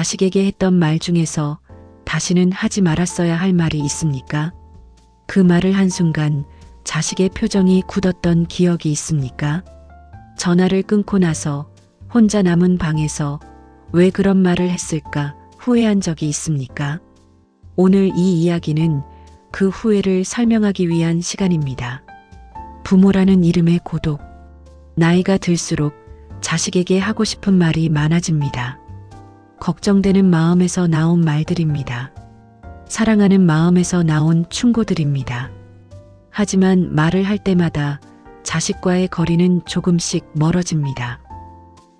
자식에게 했던 말 중에서 다시는 하지 말았어야 할 말이 있습니까? 그 말을 한 순간 자식의 표정이 굳었던 기억이 있습니까? 전화를 끊고 나서 혼자 남은 방에서 왜 그런 말을 했을까 후회한 적이 있습니까? 오늘 이 이야기는 그 후회를 설명하기 위한 시간입니다. 부모라는 이름의 고독. 나이가 들수록 자식에게 하고 싶은 말이 많아집니다. 걱정되는 마음에서 나온 말들입니다. 사랑하는 마음에서 나온 충고들입니다. 하지만 말을 할 때마다 자식과의 거리는 조금씩 멀어집니다.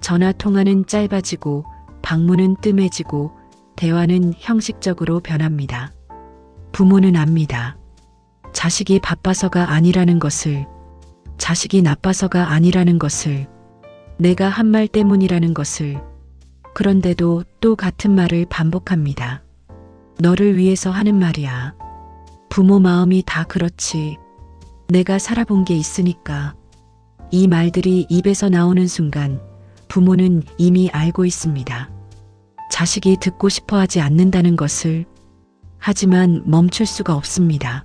전화 통화는 짧아지고 방문은 뜸해지고 대화는 형식적으로 변합니다. 부모는 압니다. 자식이 바빠서가 아니라는 것을, 자식이 나빠서가 아니라는 것을, 내가 한 말 때문이라는 것을. 그런데도 또 같은 말을 반복합니다. 너를 위해서 하는 말이야. 부모 마음이 다 그렇지. 내가 살아본 게 있으니까. 이 말들이 입에서 나오는 순간 부모는 이미 알고 있습니다. 자식이 듣고 싶어 하지 않는다는 것을. 하지만 멈출 수가 없습니다.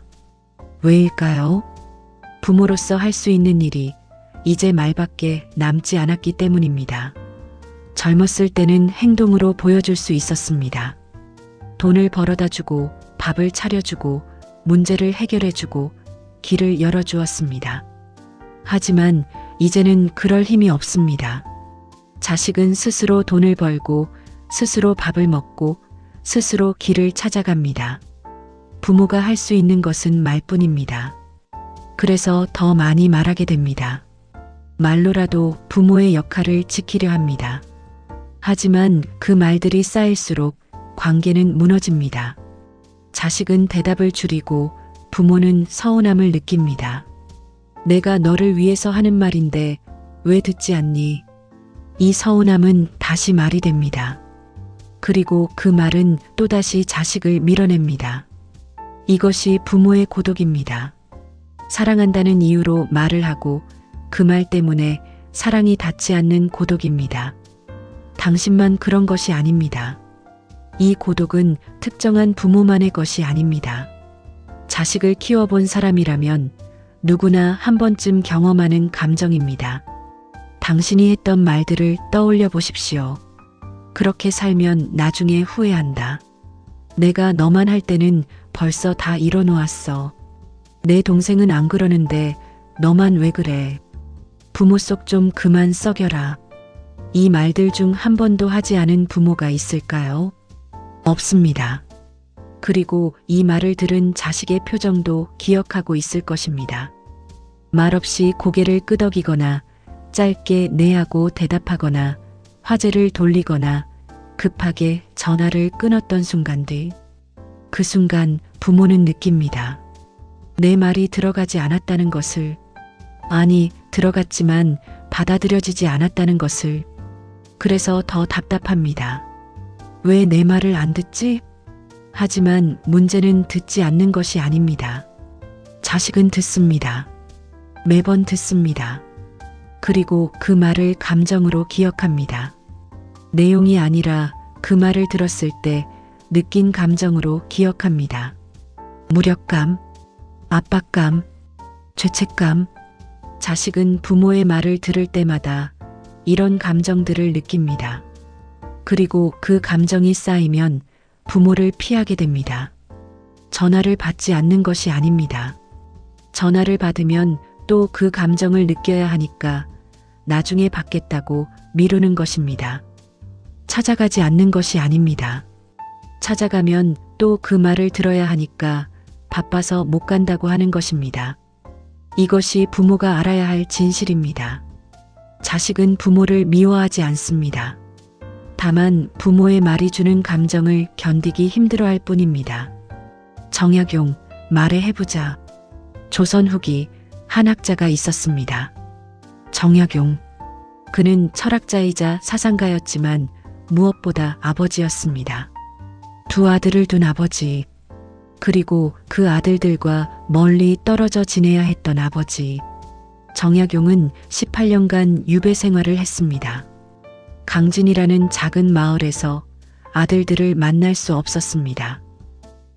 왜일까요? 부모로서 할 수 있는 일이 이제 말밖에 남지 않았기 때문입니다. 젊었을 때는 행동으로 보여줄 수 있었습니다. 돈을 벌어다 주고 밥을 차려주고 문제를 해결해주고 길을 열어주었습니다. 하지만 이제는 그럴 힘이 없습니다. 자식은 스스로 돈을 벌고 스스로 밥을 먹고 스스로 길을 찾아갑니다. 부모가 할 수 있는 것은 말뿐입니다. 그래서 더 많이 말하게 됩니다. 말로라도 부모의 역할을 지키려 합니다. 하지만 그 말들이 쌓일수록 관계는 무너집니다. 자식은 대답을 줄이고 부모는 서운함을 느낍니다. 내가 너를 위해서 하는 말인데 왜 듣지 않니? 이 서운함은 다시 말이 됩니다. 그리고 그 말은 또다시 자식을 밀어냅니다. 이것이 부모의 고독입니다. 사랑한다는 이유로 말을 하고 그 말 때문에 사랑이 닿지 않는 고독입니다. 당신만 그런 것이 아닙니다. 이 고독은 특정한 부모만의 것이 아닙니다. 자식을 키워본 사람이라면 누구나 한 번쯤 경험하는 감정입니다. 당신이 했던 말들을 떠올려 보십시오. 그렇게 살면 나중에 후회한다. 내가 너만 할 때는 벌써 다 이뤄놓았어. 내 동생은 안 그러는데 너만 왜 그래? 부모 속 좀 그만 썩여라. 이 말들 중 한 번도 하지 않은 부모가 있을까요? 없습니다. 그리고 이 말을 들은 자식의 표정도 기억하고 있을 것입니다. 말없이 고개를 끄덕이거나 짧게 네 하고 대답하거나 화제를 돌리거나 급하게 전화를 끊었던 순간들. 그 순간 부모는 느낍니다. 내 말이 들어가지 않았다는 것을. 아니, 들어갔지만 받아들여지지 않았다는 것을. 그래서 더 답답합니다. 왜 내 말을 안 듣지? 하지만 문제는 듣지 않는 것이 아닙니다. 자식은 듣습니다. 매번 듣습니다. 그리고 그 말을 감정으로 기억합니다. 내용이 아니라 그 말을 들었을 때 느낀 감정으로 기억합니다. 무력감, 압박감, 죄책감. 자식은 부모의 말을 들을 때마다 이런 감정들을 느낍니다. 그리고 그 감정이 쌓이면 부모를 피하게 됩니다. 전화를 받지 않는 것이 아닙니다. 전화를 받으면 또 그 감정을 느껴야 하니까 나중에 받겠다고 미루는 것입니다. 찾아가지 않는 것이 아닙니다. 찾아가면 또 그 말을 들어야 하니까 바빠서 못 간다고 하는 것입니다. 이것이 부모가 알아야 할 진실입니다. 자식은 부모를 미워하지 않습니다. 다만 부모의 말이 주는 감정을 견디기 힘들어할 뿐입니다. 정약용, 말해 해보자. 조선 후기 한 학자가 있었습니다. 정약용. 그는 철학자이자 사상가였지만 무엇보다 아버지였습니다. 두 아들을 둔 아버지. 그리고 그 아들들과 멀리 떨어져 지내야 했던 아버지. 정약용은 18년간 유배 생활을 했습니다. 강진이라는 작은 마을에서 아들들을 만날 수 없었습니다.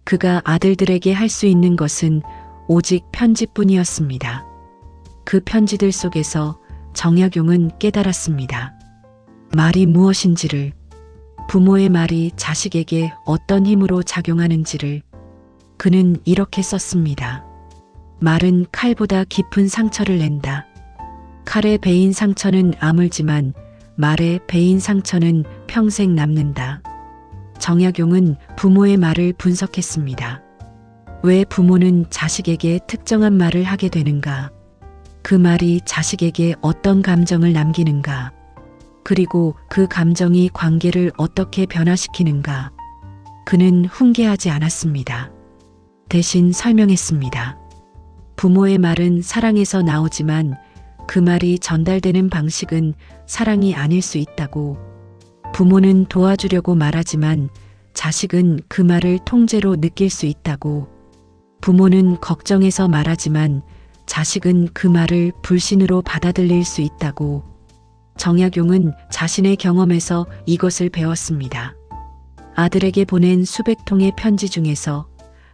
그가 아들들에게 할 수 있는 것은 오직 편지뿐이었습니다. 그 편지들 속에서 정약용은 깨달았습니다. 말이 무엇인지를, 부모의 말이 자식에게 어떤 힘으로 작용하는지를 그는 이렇게 썼습니다. 말은 칼보다 깊은 상처를 낸다. 칼에 베인 상처는 아물지만 말에 베인 상처는 평생 남는다. 정약용은 부모의 말을 분석했습니다. 왜 부모는 자식에게 특정한 말을 하게 되는가? 그 말이 자식에게 어떤 감정을 남기는가? 그리고 그 감정이 관계를 어떻게 변화시키는가? 그는 훈계하지 않았습니다. 대신 설명했습니다. 부모의 말은 사랑에서 나오지만 그 말이 전달되는 방식은 사랑이 아닐 수 있다고. 부모는 도와주려고 말하지만 자식은 그 말을 통제로 느낄 수 있다고. 부모는 걱정해서 말하지만 자식은 그 말을 불신으로 받아들일 수 있다고. 정약용은 자신의 경험에서 이것을 배웠습니다. 아들에게 보낸 수백 통의 편지 중에서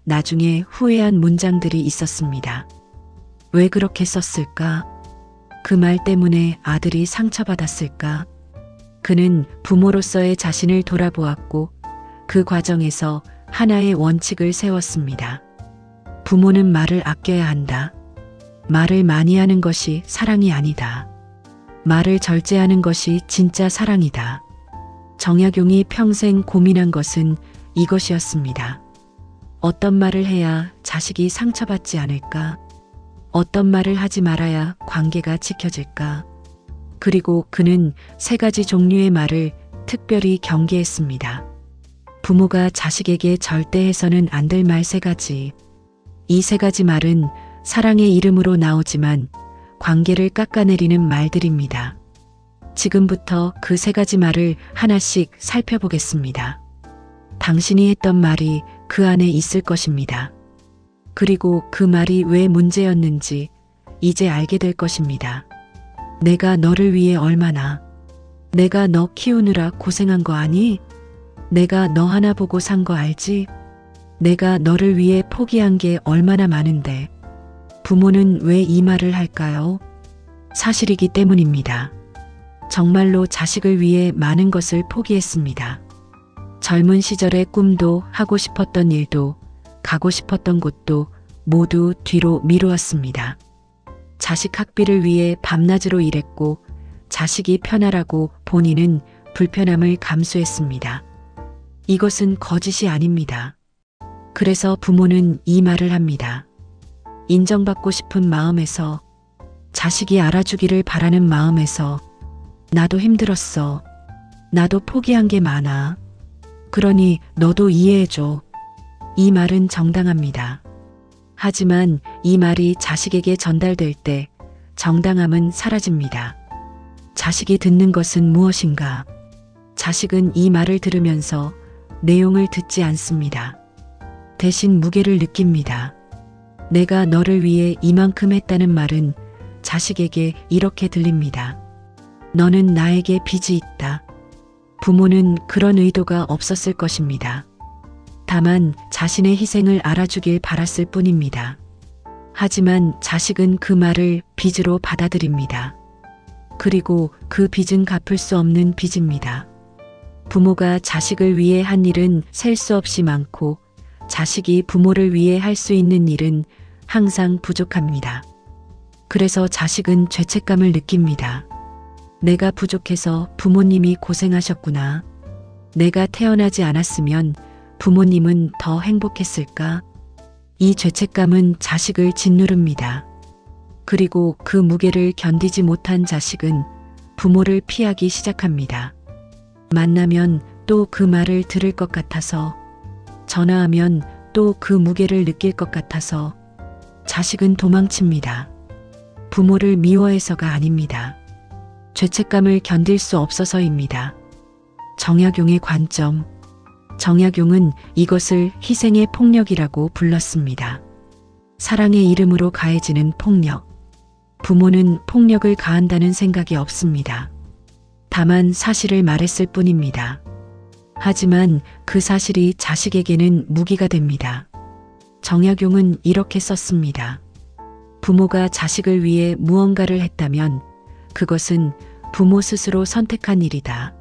나중에 후회한 문장들이 있었습니다. 왜 그렇게 썼을까? 그 말 때문에 아들이 상처받았을까? 그는 부모로서의 자신을 돌아보았고 그 과정에서 하나의 원칙을 세웠습니다. 부모는 말을 아껴야 한다. 말을 많이 하는 것이 사랑이 아니다. 말을 절제하는 것이 진짜 사랑이다. 정약용이 평생 고민한 것은 이것이었습니다. 어떤 말을 해야 자식이 상처받지 않을까? 어떤 말을 하지 말아야 관계가 지켜질까? 그리고 그는 3가지 종류의 말을 특별히 경계했습니다. 부모가 자식에게 절대 해서는 안 될 말 3가지. 이 3가지 말은 사랑의 이름으로 나오지만 관계를 깎아내리는 말들입니다. 지금부터 그 3가지 말을 하나씩 살펴보겠습니다. 당신이 했던 말이 그 안에 있을 것입니다. 그리고 그 말이 왜 문제였는지 이제 알게 될 것입니다. 내가 너를 위해 얼마나, 내가 너 키우느라 고생한 거 아니? 내가 너 하나 보고 산 거 알지? 내가 너를 위해 포기한 게 얼마나 많은데 부모는 왜 이 말을 할까요? 사실이기 때문입니다. 정말로 자식을 위해 많은 것을 포기했습니다. 젊은 시절의 꿈도 하고 싶었던 일도 가고 싶었던 곳도 모두 뒤로 미루었습니다. 자식 학비를 위해 밤낮으로 일했고 자식이 편하라고 본인은 불편함을 감수했습니다. 이것은 거짓이 아닙니다. 그래서 부모는 이 말을 합니다. 인정받고 싶은 마음에서, 자식이 알아주기를 바라는 마음에서, 나도 힘들었어. 나도 포기한 게 많아. 그러니 너도 이해해줘. 이 말은 정당합니다. 하지만 이 말이 자식에게 전달될 때 정당함은 사라집니다. 자식이 듣는 것은 무엇인가? 자식은 이 말을 들으면서 내용을 듣지 않습니다. 대신 무게를 느낍니다. 내가 너를 위해 이만큼 했다는 말은 자식에게 이렇게 들립니다. 너는 나에게 빚이 있다. 부모는 그런 의도가 없었을 것입니다. 다만 자신의 희생을 알아주길 바랐을 뿐입니다. 하지만 자식은 그 말을 빚으로 받아들입니다. 그리고 그 빚은 갚을 수 없는 빚입니다. 부모가 자식을 위해 한 일은 셀 수 없이 많고 자식이 부모를 위해 할 수 있는 일은 항상 부족합니다. 그래서 자식은 죄책감을 느낍니다. 내가 부족해서 부모님이 고생하셨구나. 내가 태어나지 않았으면 부모님은 더 행복했을까? 이 죄책감은 자식을 짓누릅니다. 그리고 그 무게를 견디지 못한 자식은 부모를 피하기 시작합니다. 만나면 또 그 말을 들을 것 같아서, 전화하면 또 그 무게를 느낄 것 같아서 자식은 도망칩니다. 부모를 미워해서가 아닙니다. 죄책감을 견딜 수 없어서입니다. 정약용의 관점. 정약용은 이것을 희생의 폭력이라고 불렀습니다. 사랑의 이름으로 가해지는 폭력. 부모는 폭력을 가한다는 생각이 없습니다. 다만 사실을 말했을 뿐입니다. 하지만 그 사실이 자식에게는 무기가 됩니다. 정약용은 이렇게 썼습니다. 부모가 자식을 위해 무언가를 했다면 그것은 부모 스스로 선택한 일이다.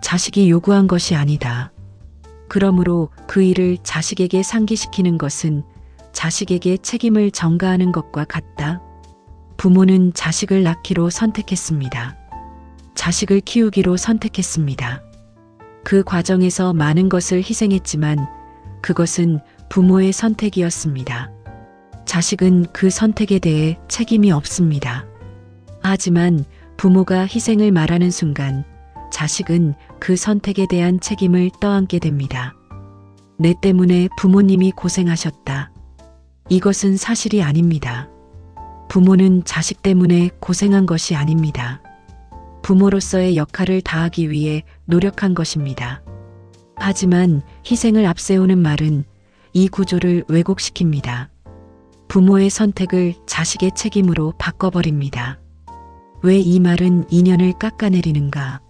자식이 요구한 것이 아니다. 그러므로 그 일을 자식에게 상기시키는 것은 자식에게 책임을 전가하는 것과 같다. 부모는 자식을 낳기로 선택했습니다. 자식을 키우기로 선택했습니다. 그 과정에서 많은 것을 희생했지만 그것은 부모의 선택이었습니다. 자식은 그 선택에 대해 책임이 없습니다. 하지만 부모가 희생을 말하는 순간 자식은 그 선택에 대한 책임을 떠안게 됩니다. 내 때문에 부모님이 고생하셨다. 이것은 사실이 아닙니다. 부모는 자식 때문에 고생한 것이 아닙니다. 부모로서의 역할을 다하기 위해 노력한 것입니다. 하지만 희생을 앞세우는 말은 이 구조를 왜곡시킵니다. 부모의 선택을 자식의 책임으로 바꿔버립니다. 왜 이 말은 인연을 깎아내리는가?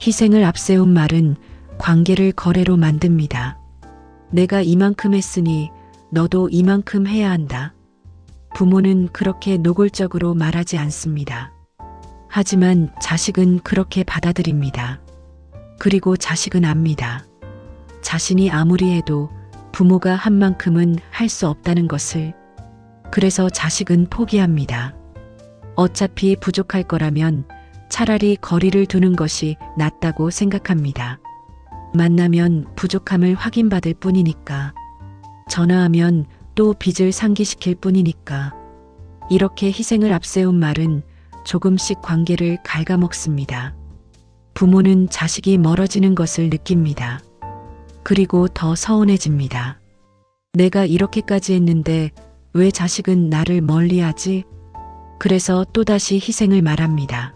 희생을 앞세운 말은 관계를 거래로 만듭니다. 내가 이만큼 했으니 너도 이만큼 해야 한다. 부모는 그렇게 노골적으로 말하지 않습니다. 하지만 자식은 그렇게 받아들입니다. 그리고 자식은 압니다. 자신이 아무리 해도 부모가 한 만큼은 할 수 없다는 것을. 그래서 자식은 포기합니다. 어차피 부족할 거라면 차라리 거리를 두는 것이 낫다고 생각합니다. 만나면 부족함을 확인받을 뿐이니까. 전화하면 또 빚을 상기시킬 뿐이니까. 이렇게 희생을 앞세운 말은 조금씩 관계를 갉아먹습니다. 부모는 자식이 멀어지는 것을 느낍니다. 그리고 더 서운해집니다. 내가 이렇게까지 했는데 왜 자식은 나를 멀리하지? 그래서 또다시 희생을 말합니다.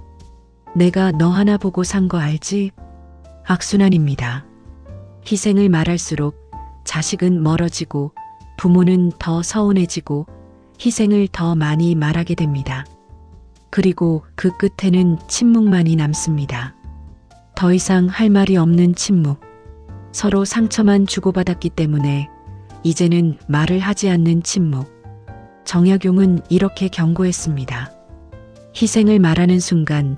내가 너 하나 보고 산 거 알지? 악순환입니다. 희생을 말할수록 자식은 멀어지고 부모는 더 서운해지고 희생을 더 많이 말하게 됩니다. 그리고 그 끝에는 침묵만이 남습니다. 더 이상 할 말이 없는 침묵. 서로 상처만 주고받았기 때문에 이제는 말을 하지 않는 침묵. 정약용은 이렇게 경고했습니다. 희생을 말하는 순간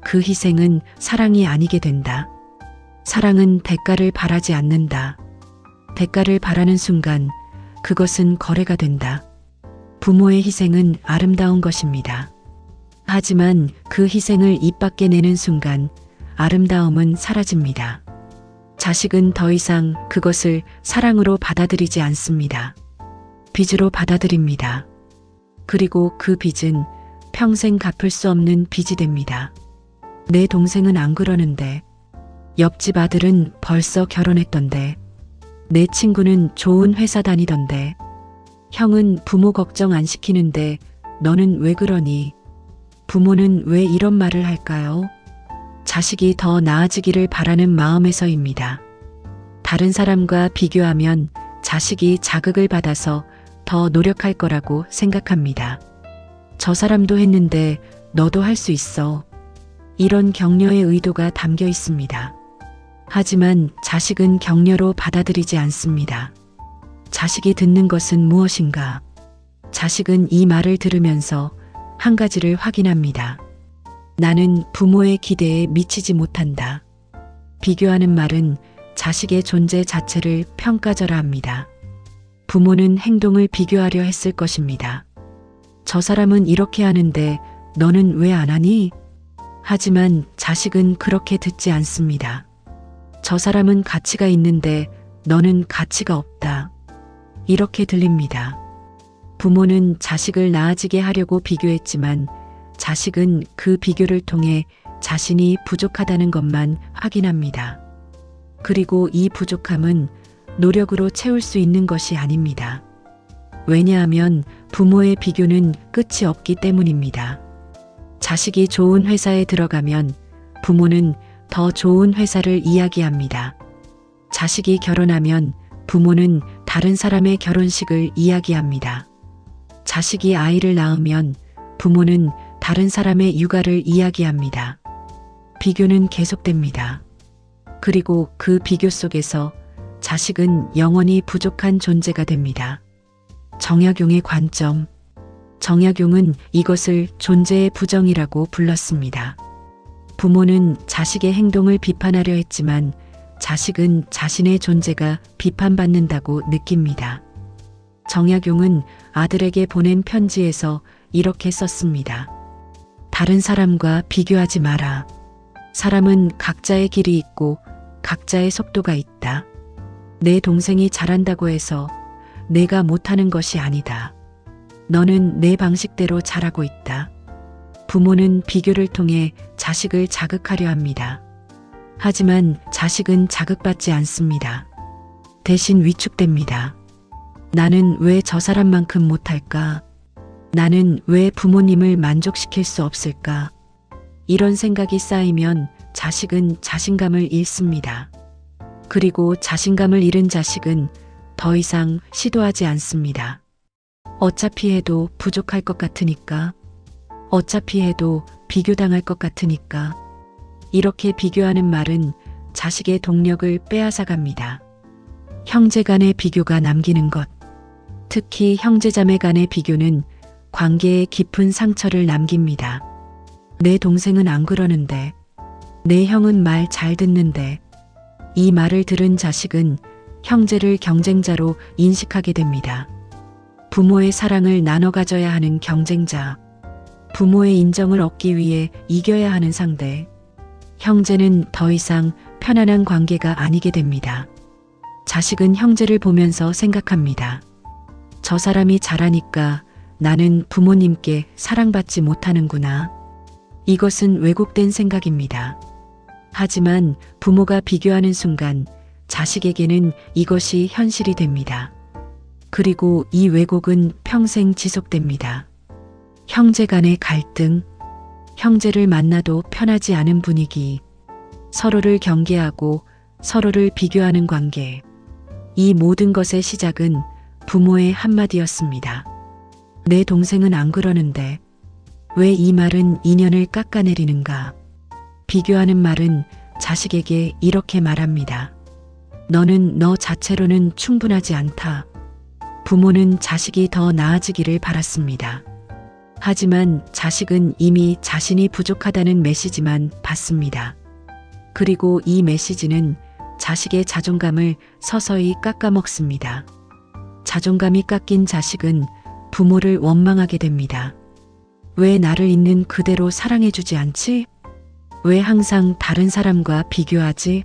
그 희생은 사랑이 아니게 된다. 사랑은 대가를 바라지 않는다. 대가를 바라는 순간 그것은 거래가 된다. 부모의 희생은 아름다운 것입니다. 하지만 그 희생을 입 밖에 내는 순간 아름다움은 사라집니다. 자식은 더 이상 그것을 사랑으로 받아들이지 않습니다. 빚으로 받아들입니다. 그리고 그 빚은 평생 갚을 수 없는 빚이 됩니다. 내 동생은 안 그러는데, 옆집 아들은 벌써 결혼했던데, 내 친구는 좋은 회사 다니던데, 형은 부모 걱정 안 시키는데 너는 왜 그러니? 부모는 왜 이런 말을 할까요? 자식이 더 나아지기를 바라는 마음에서입니다. 다른 사람과 비교하면 자식이 자극을 받아서 더 노력할 거라고 생각합니다. 저 사람도 했는데 너도 할 수 있어. 이런 격려의 의도가 담겨 있습니다. 하지만 자식은 격려로 받아들이지 않습니다. 자식이 듣는 것은 무엇인가? 자식은 이 말을 들으면서 한 가지를 확인합니다. 나는 부모의 기대에 미치지 못한다. 비교하는 말은 자식의 존재 자체를 평가절하 합니다. 부모는 행동을 비교하려 했을 것입니다. 저 사람은 이렇게 하는데 너는 왜 안 하니? 하지만 자식은 그렇게 듣지 않습니다. 저 사람은 가치가 있는데 너는 가치가 없다. 이렇게 들립니다. 부모는 자식을 나아지게 하려고 비교했지만 자식은 그 비교를 통해 자신이 부족하다는 것만 확인합니다. 그리고 이 부족함은 노력으로 채울 수 있는 것이 아닙니다. 왜냐하면 부모의 비교는 끝이 없기 때문입니다. 자식이 좋은 회사에 들어가면 부모는 더 좋은 회사를 이야기합니다. 자식이 결혼하면 부모는 다른 사람의 결혼식을 이야기합니다. 자식이 아이를 낳으면 부모는 다른 사람의 육아를 이야기합니다. 비교는 계속됩니다. 그리고 그 비교 속에서 자식은 영원히 부족한 존재가 됩니다. 정약용의 관점. 정약용은 이것을 존재의 부정이라고 불렀습니다. 부모는 자식의 행동을 비판하려 했지만 자식은 자신의 존재가 비판받는다고 느낍니다. 정약용은 아들에게 보낸 편지에서 이렇게 썼습니다. 다른 사람과 비교하지 마라. 사람은 각자의 길이 있고 각자의 속도가 있다. 내 동생이 잘한다고 해서 내가 못하는 것이 아니다. 너는 내 방식대로 잘하고 있다. 부모는 비교를 통해 자식을 자극하려 합니다. 하지만 자식은 자극받지 않습니다. 대신 위축됩니다. 나는 왜 저 사람만큼 못할까? 나는 왜 부모님을 만족시킬 수 없을까? 이런 생각이 쌓이면 자식은 자신감을 잃습니다. 그리고 자신감을 잃은 자식은 더 이상 시도하지 않습니다. 어차피 해도 부족할 것 같으니까. 어차피 해도 비교당할 것 같으니까. 이렇게 비교하는 말은 자식의 동력을 빼앗아갑니다. 형제 간의 비교가 남기는 것. 특히 형제자매 간의 비교는 관계에 깊은 상처를 남깁니다. 내 동생은 안 그러는데, 내 형은 말 잘 듣는데, 이 말을 들은 자식은 형제를 경쟁자로 인식하게 됩니다. 부모의 사랑을 나눠 가져야 하는 경쟁자, 부모의 인정을 얻기 위해 이겨야 하는 상대, 형제는 더 이상 편안한 관계가 아니게 됩니다. 자식은 형제를 보면서 생각합니다. 저 사람이 잘하니까 나는 부모님께 사랑받지 못하는구나. 이것은 왜곡된 생각입니다. 하지만 부모가 비교하는 순간 자식에게는 이것이 현실이 됩니다. 그리고 이 왜곡은 평생 지속됩니다. 형제 간의 갈등, 형제를 만나도 편하지 않은 분위기, 서로를 경계하고 서로를 비교하는 관계. 이 모든 것의 시작은 부모의 한마디였습니다. 내 동생은 안 그러는데 왜 이 말은 인연을 깎아내리는가? 비교하는 말은 자식에게 이렇게 말합니다. 너는 너 자체로는 충분하지 않다. 부모는 자식이 더 나아지기를 바랐습니다. 하지만 자식은 이미 자신이 부족하다는 메시지만 받습니다. 그리고 이 메시지는 자식의 자존감을 서서히 깎아먹습니다. 자존감이 깎인 자식은 부모를 원망하게 됩니다. 왜 나를 있는 그대로 사랑해주지 않지? 왜 항상 다른 사람과 비교하지?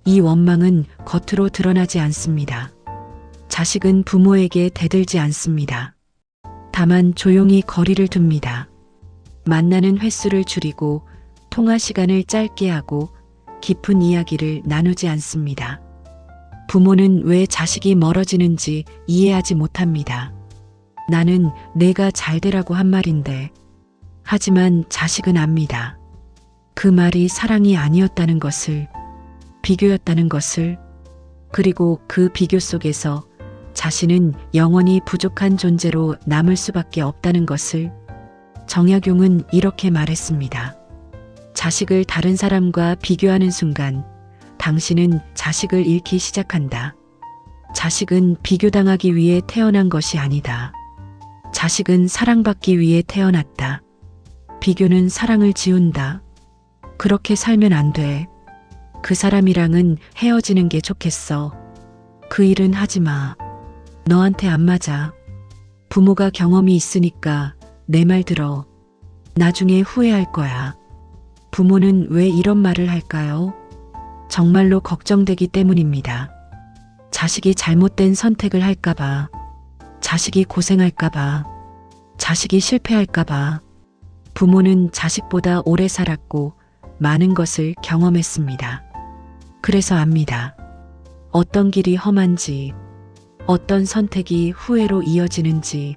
이 원망은 겉으로 드러나지 않습니다. 자식은 부모에게 대들지 않습니다. 다만 조용히 거리를 둡니다. 만나는 횟수를 줄이고 통화 시간을 짧게 하고 깊은 이야기를 나누지 않습니다. 부모는 왜 자식이 멀어지는지 이해하지 못합니다. 나는 내가 잘 되라고 한 말인데. 하지만 자식은 압니다. 그 말이 사랑이 아니었다는 것을, 비교였다는 것을, 그리고 그 비교 속에서 자신은 영원히 부족한 존재로 남을 수밖에 없다는 것을. 정약용은 이렇게 말했습니다. 자식을 다른 사람과 비교하는 순간 당신은 자식을 잃기 시작한다. 자식은 비교당하기 위해 태어난 것이 아니다. 자식은 사랑받기 위해 태어났다. 비교는 사랑을 지운다. 그렇게 살면 안 돼. 그 사람이랑은 헤어지는 게 좋겠어. 그 일은 하지 마. 너한테 안 맞아. 부모가 경험이 있으니까 내 말 들어. 나중에 후회할 거야. 부모는 왜 이런 말을 할까요? 정말로 걱정되기 때문입니다. 자식이 잘못된 선택을 할까봐, 자식이 고생할까봐, 자식이 실패할까봐. 부모는 자식보다 오래 살았고 많은 것을 경험했습니다. 그래서 압니다. 어떤 길이 험한지, 어떤 선택이 후회로 이어지는지.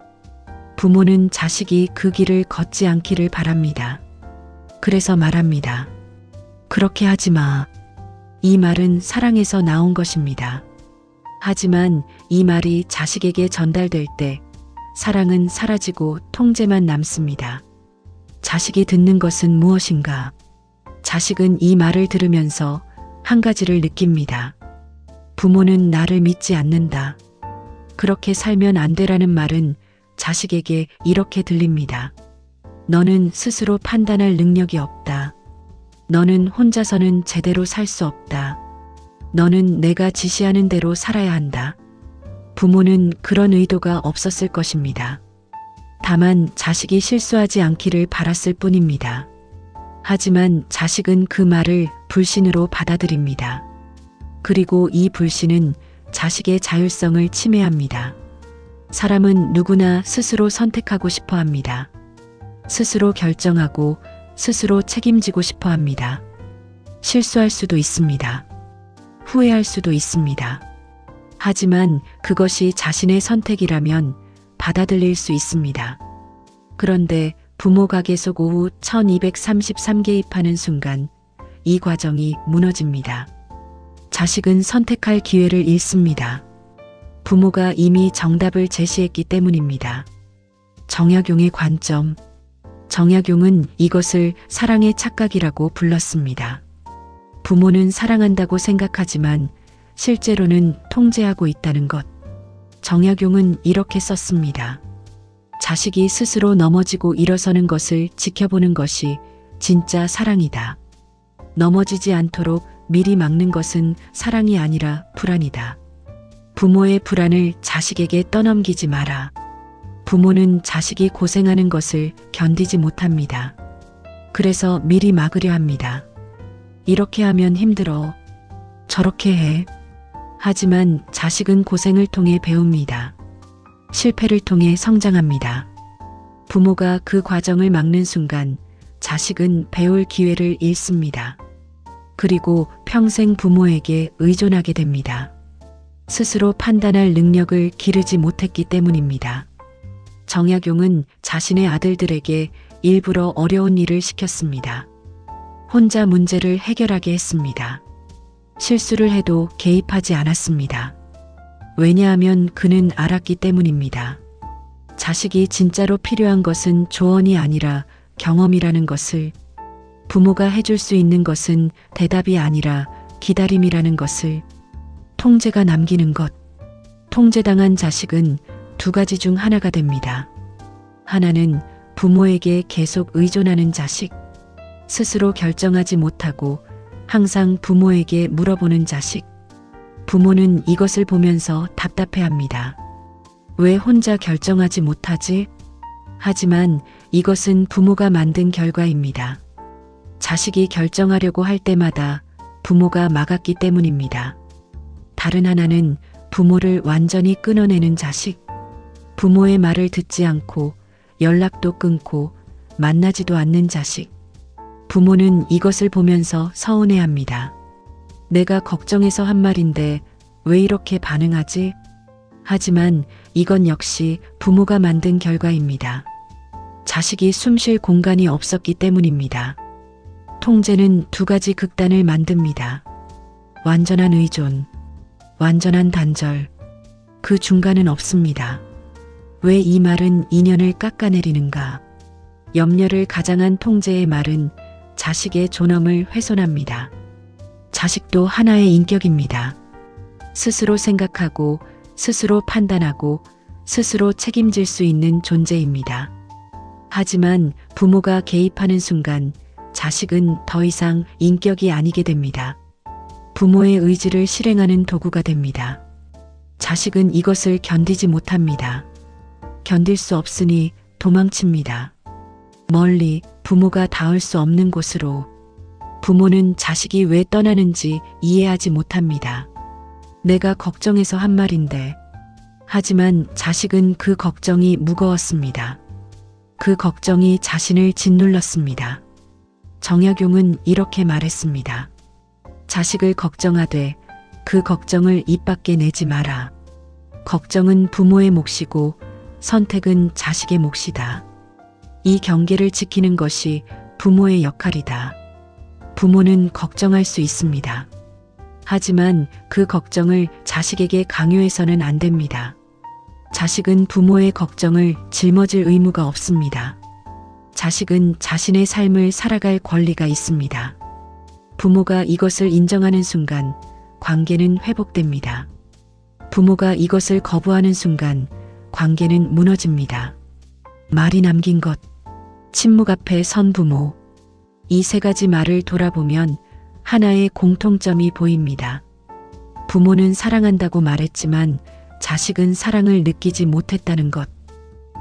부모는 자식이 그 길을 걷지 않기를 바랍니다. 그래서 말합니다. 그렇게 하지 마. 이 말은 사랑에서 나온 것입니다. 하지만 이 말이 자식에게 전달될 때 사랑은 사라지고 통제만 남습니다. 자식이 듣는 것은 무엇인가? 자식은 이 말을 들으면서 한 가지를 느낍니다. 부모는 나를 믿지 않는다. 그렇게 살면 안 되라는 말은 자식에게 이렇게 들립니다. 너는 스스로 판단할 능력이 없다. 너는 혼자서는 제대로 살 수 없다. 너는 내가 지시하는 대로 살아야 한다. 부모는 그런 의도가 없었을 것입니다. 다만 자식이 실수하지 않기를 바랐을 뿐입니다. 하지만 자식은 그 말을 불신으로 받아들입니다. 그리고 이 불신은 자식의 자율성을 침해합니다. 사람은 누구나 스스로 선택하고 싶어 합니다. 스스로 결정하고 스스로 책임지고 싶어 합니다. 실수할 수도 있습니다. 후회할 수도 있습니다. 하지만 그것이 자신의 선택이라면 받아들일 수 있습니다. 그런데 부모가 계속 오후 1233 개입하는 순간 이 과정이 무너집니다. 자식은 선택할 기회를 잃습니다. 부모가 이미 정답을 제시했기 때문입니다. 정약용의 관점. 정약용은 이것을 사랑의 착각이라고 불렀습니다. 부모는 사랑한다고 생각하지만 실제로는 통제하고 있다는 것. 정약용은 이렇게 썼습니다. 자식이 스스로 넘어지고 일어서는 것을 지켜보는 것이 진짜 사랑이다. 넘어지지 않도록 미리 막는 것은 사랑이 아니라 불안이다. 부모의 불안을 자식에게 떠넘기지 마라. 부모는 자식이 고생하는 것을 견디지 못합니다. 그래서 미리 막으려 합니다. 이렇게 하면 힘들어. 저렇게 해. 하지만 자식은 고생을 통해 배웁니다. 실패를 통해 성장합니다. 부모가 그 과정을 막는 순간 자식은 배울 기회를 잃습니다. 그리고 평생 부모에게 의존하게 됩니다. 스스로 판단할 능력을 기르지 못했기 때문입니다. 정약용은 자신의 아들들에게 일부러 어려운 일을 시켰습니다. 혼자 문제를 해결하게 했습니다. 실수를 해도 개입하지 않았습니다. 왜냐하면 그는 알았기 때문입니다. 자식이 진짜로 필요한 것은 조언이 아니라 경험이라는 것을, 부모가 해줄 수 있는 것은 대답이 아니라 기다림이라는 것을, 통제가 남기는 것. 통제당한 자식은 두 가지 중 하나가 됩니다. 하나는 부모에게 계속 의존하는 자식, 스스로 결정하지 못하고 항상 부모에게 물어보는 자식. 부모는 이것을 보면서 답답해합니다. 왜 혼자 결정하지 못하지? 하지만 이것은 부모가 만든 결과입니다. 자식이 결정하려고 할 때마다 부모가 막았기 때문입니다. 다른 하나는 부모를 완전히 끊어내는 자식. 부모의 말을 듣지 않고 연락도 끊고 만나지도 않는 자식. 부모는 이것을 보면서 서운해합니다. 내가 걱정해서 한 말인데 왜 이렇게 반응하지? 하지만 이건 역시 부모가 만든 결과입니다. 자식이 숨 쉴 공간이 없었기 때문입니다. 통제는 두 가지 극단을 만듭니다. 완전한 의존, 완전한 단절. 그 중간은 없습니다. 왜 이 말은 인연을 깎아내리는가? 염려를 가장한 통제의 말은 자식의 존엄을 훼손합니다. 자식도 하나의 인격입니다. 스스로 생각하고 스스로 판단하고 스스로 책임질 수 있는 존재입니다. 하지만 부모가 개입하는 순간 자식은 더 이상 인격이 아니게 됩니다. 부모의 의지를 실행하는 도구가 됩니다. 자식은 이것을 견디지 못합니다. 견딜 수 없으니 도망칩니다. 멀리, 부모가 닿을 수 없는 곳으로. 부모는 자식이 왜 떠나는지 이해하지 못합니다. 내가 걱정해서 한 말인데. 하지만 자식은 그 걱정이 무거웠습니다. 그 걱정이 자신을 짓눌렀습니다. 정약용은 이렇게 말했습니다. 자식을 걱정하되 그 걱정을 입 밖에 내지 마라. 걱정은 부모의 몫이고 선택은 자식의 몫이다. 이 경계를 지키는 것이 부모의 역할이다. 부모는 걱정할 수 있습니다. 하지만 그 걱정을 자식에게 강요해서는 안 됩니다. 자식은 부모의 걱정을 짊어질 의무가 없습니다. 자식은 자신의 삶을 살아갈 권리가 있습니다. 부모가 이것을 인정하는 순간 관계는 회복됩니다. 부모가 이것을 거부하는 순간 관계는 무너집니다. 말이 남긴 것, 침묵 앞에 선 부모. 이 세 가지 말을 돌아보면 하나의 공통점이 보입니다. 부모는 사랑한다고 말했지만 자식은 사랑을 느끼지 못했다는 것.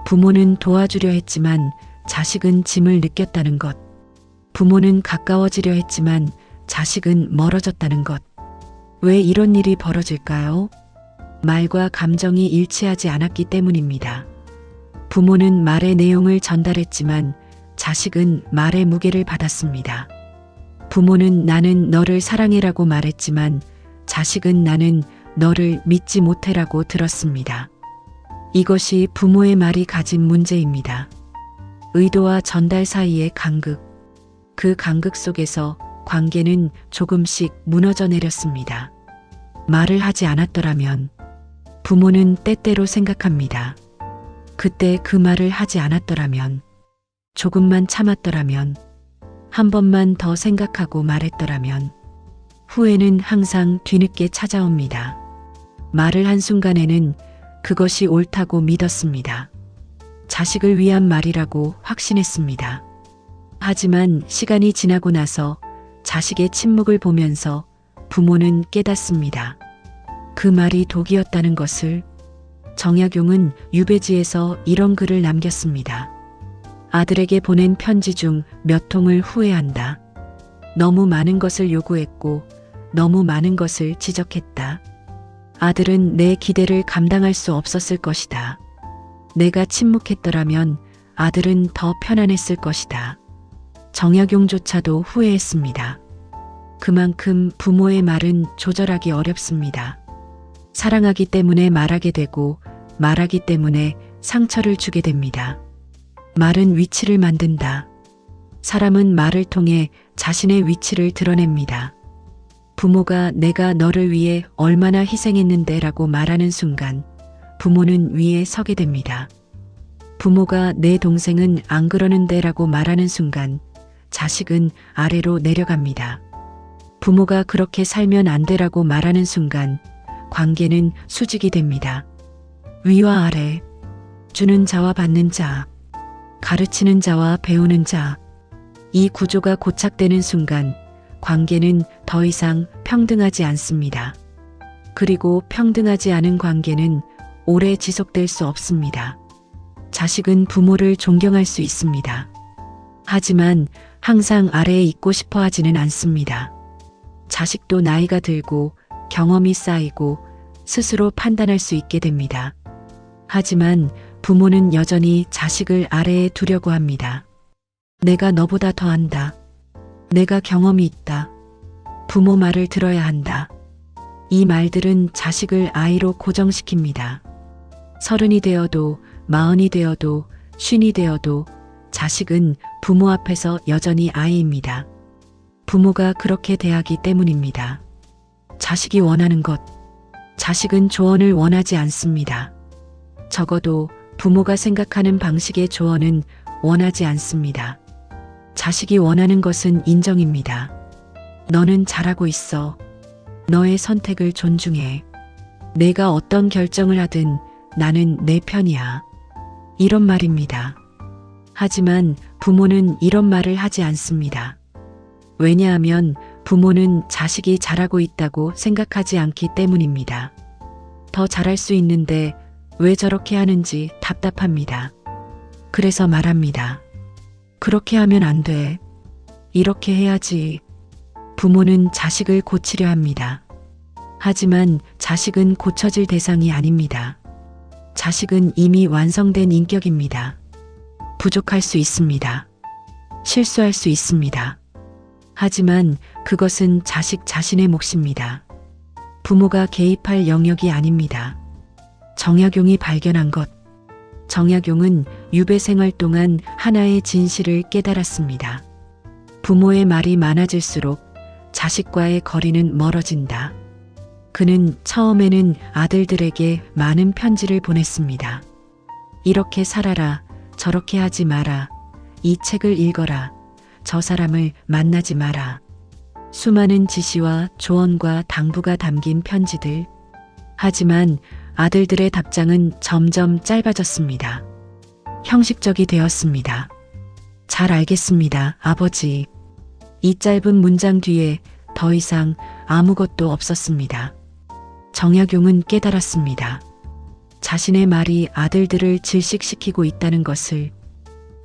부모는 도와주려 했지만 자식은 짐을 느꼈다는 것. 부모는 가까워지려 했지만 자식은 멀어졌다는 것. 왜 이런 일이 벌어질까요? 말과 감정이 일치하지 않았기 때문입니다. 부모는 말의 내용을 전달했지만 자식은 말의 무게를 받았습니다. 부모는 나는 너를 사랑해라고 말했지만 자식은 나는 너를 믿지 못해라고 들었습니다. 이것이 부모의 말이 가진 문제입니다. 의도와 전달 사이의 간극. 그 간극 속에서 관계는 조금씩 무너져 내렸습니다. 말을 하지 않았더라면 부모는 때때로 생각합니다. 그때 그 말을 하지 않았더라면, 조금만 참았더라면, 한 번만 더 생각하고 말했더라면, 후회는 항상 뒤늦게 찾아옵니다. 말을 한 순간에는 그것이 옳다고 믿었습니다. 자식을 위한 말이라고 확신했습니다. 하지만 시간이 지나고 나서 자식의 침묵을 보면서 부모는 깨닫습니다. 그 말이 독이었다는 것을. 정약용은 유배지에서 이런 글을 남겼습니다. 아들에게 보낸 편지 중 몇 통을 후회한다. 너무 많은 것을 요구했고 너무 많은 것을 지적했다. 아들은 내 기대를 감당할 수 없었을 것이다. 내가 침묵했더라면 아들은 더 편안했을 것이다. 정약용조차도 후회했습니다. 그만큼 부모의 말은 조절하기 어렵습니다. 사랑하기 때문에 말하게 되고 말하기 때문에 상처를 주게 됩니다. 말은 위치를 만든다. 사람은 말을 통해 자신의 위치를 드러냅니다. 부모가 내가 너를 위해 얼마나 희생했는데 라고 말하는 순간 부모는 위에 서게 됩니다. 부모가 내 동생은 안 그러는데 라고 말하는 순간 자식은 아래로 내려갑니다. 부모가 그렇게 살면 안 되라고 말하는 순간 관계는 수직이 됩니다. 위와 아래, 주는 자와 받는 자, 가르치는 자와 배우는 자. 이 구조가 고착되는 순간 관계는 더 이상 평등하지 않습니다. 그리고 평등하지 않은 관계는 오래 지속될 수 없습니다. 자식은 부모를 존경할 수 있습니다. 하지만 항상 아래에 있고 싶어 하지는 않습니다. 자식도 나이가 들고 경험이 쌓이고 스스로 판단할 수 있게 됩니다. 하지만 부모는 여전히 자식을 아래에 두려고 합니다. 내가 너보다 더 안다. 내가 경험이 있다. 부모 말을 들어야 한다. 이 말들은 자식을 아이로 고정시킵니다. 30이 되어도 40이 되어도 50이 되어도 자식은 부모 앞에서 여전히 아이입니다. 부모가 그렇게 대하기 때문입니다. 자식이 원하는 것, 자식은 조언을 원하지 않습니다. 적어도 부모가 생각하는 방식의 조언은 원하지 않습니다. 자식이 원하는 것은 인정입니다. 너는 잘하고 있어. 너의 선택을 존중해. 내가 어떤 결정을 하든 나는 내 편이야. 이런 말입니다. 하지만 부모는 이런 말을 하지 않습니다. 왜냐하면 부모는 자식이 잘하고 있다고 생각하지 않기 때문입니다. 더 잘할 수 있는데 왜 저렇게 하는지 답답합니다. 그래서 말합니다. 그렇게 하면 안 돼. 이렇게 해야지. 부모는 자식을 고치려 합니다. 하지만 자식은 고쳐질 대상이 아닙니다. 자식은 이미 완성된 인격입니다. 부족할 수 있습니다. 실수할 수 있습니다. 하지만 그것은 자식 자신의 몫입니다. 부모가 개입할 영역이 아닙니다. 정약용이 발견한 것. 정약용은 유배 생활 동안 하나의 진실을 깨달았습니다. 부모의 말이 많아질수록 자식과의 거리는 멀어진다. 그는 처음에는 아들들에게 많은 편지를 보냈습니다. 이렇게 살아라, 저렇게 하지 마라, 이 책을 읽어라, 저 사람을 만나지 마라. 수많은 지시와 조언과 당부가 담긴 편지들. 하지만 아들들의 답장은 점점 짧아졌습니다. 형식적이 되었습니다. 잘 알겠습니다, 아버지. 이 짧은 문장 뒤에 더 이상 아무것도 없었습니다. 정약용은 깨달았습니다. 자신의 말이 아들들을 질식시키고 있다는 것을.